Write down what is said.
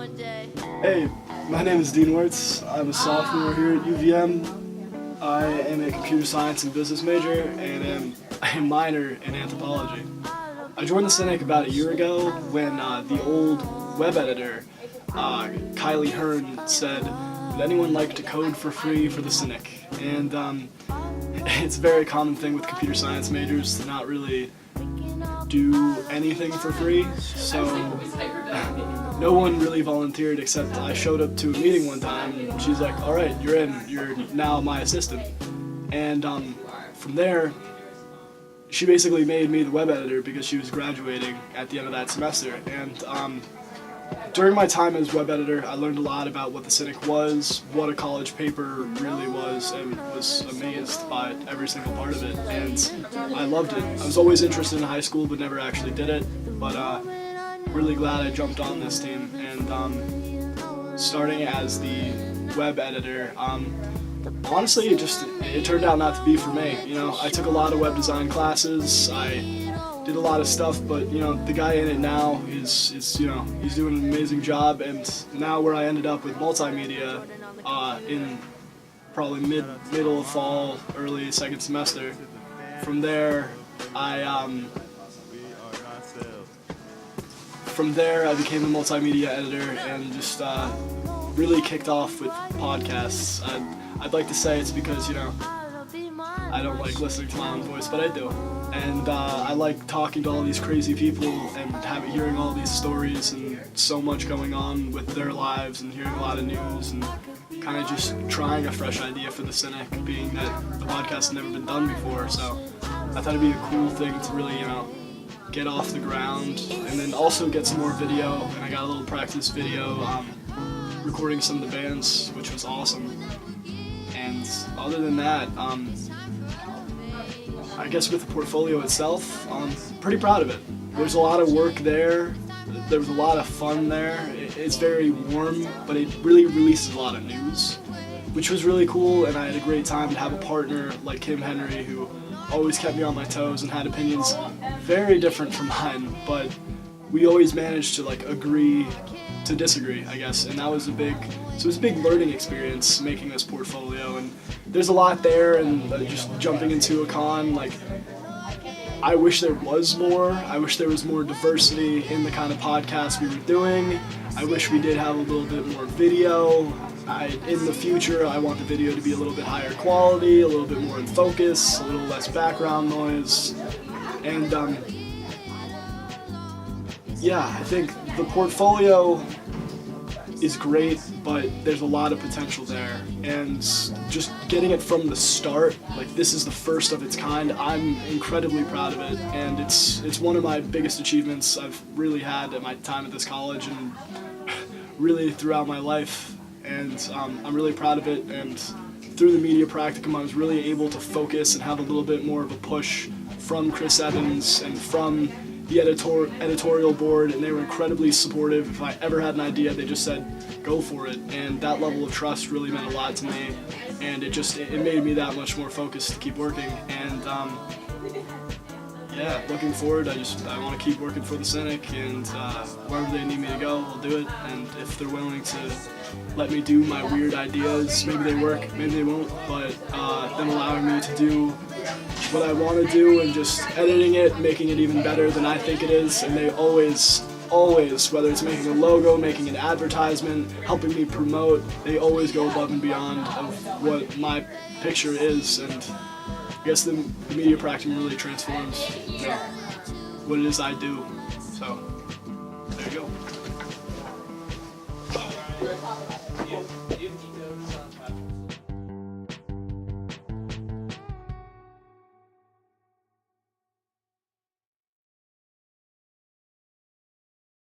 Hey, my name is Dean Wertz. I'm a sophomore here at UVM. I am a computer science and business major and am a minor in anthropology. I joined the Cynic about a year ago when the old web editor, Kylie Hearn, said, would anyone like to code for free for the Cynic? And it's a very common thing with computer science majors to not really do anything for free, so no one really volunteered except I showed up to a meeting one time and she's like, alright, you're in, you're now my assistant. And from there, she basically made me the web editor because she was graduating at the end of that semester. And during my time as web editor, I learned a lot about what the Cynic was, what a college paper really was, and was amazed by every single part of it. And I loved it. I was always interested in high school, but never actually did it. But really glad I jumped on this team. And starting as the web editor, honestly, it turned out not to be for me. You know, I took a lot of web design classes. I did a lot of stuff, but you know, the guy in it now is he's doing an amazing job. And now where I ended up with multimedia in probably middle of fall, early second semester. From there, I became a multimedia editor and just really kicked off with podcasts. I'd like to say it's because, you know, I don't like listening to my own voice, but I do. And I like talking to all these crazy people and hearing all these stories and so much going on with their lives and hearing a lot of news and kind of just trying a fresh idea for the Cynic, being that the podcast had never been done before. So I thought it'd be a cool thing to really, you know, get off the ground and then also get some more video. And I got a little practice video recording some of the bands, which was awesome. And other than that, I guess with the portfolio itself, I'm pretty proud of it. There's a lot of work there. There was a lot of fun there. It's very warm, but it really releases a lot of news, which was really cool, and I had a great time to have a partner like Kim Henry who always kept me on my toes and had opinions very different from mine, but we always managed to like agree to disagree, I guess, and that was it was a big learning experience making this portfolio. And there's a lot there, and just jumping into a con, like, I wish there was more. I wish there was more diversity in the kind of podcasts we were doing. I wish we did have a little bit more video. In the future, I want the video to be a little bit higher quality, a little bit more in focus, a little less background noise. And yeah, I think the portfolio is great, but there's a lot of potential there, and just getting it from the start, like this is the first of its kind. I'm incredibly proud of it, and it's one of my biggest achievements I've really had at my time at this college and really throughout my life, and I'm really proud of it. And through the media practicum, I was really able to focus and have a little bit more of a push from Chris Evans and from the editorial board, and they were incredibly supportive. If I ever had an idea, they just said, go for it. And that level of trust really meant a lot to me, and it made me that much more focused to keep working. And yeah, looking forward, I want to keep working for the Cynic, and wherever they need me to go, I'll do it. And if they're willing to let me do my weird ideas, maybe they work, maybe they won't, but them allowing me to do what I want to do and just editing it, making it even better than I think it is. And they always, whether it's making a logo, making an advertisement, helping me promote, they always go above and beyond of what my picture is. And I guess the media practicum really transforms, you know, what it is I do. So there you go.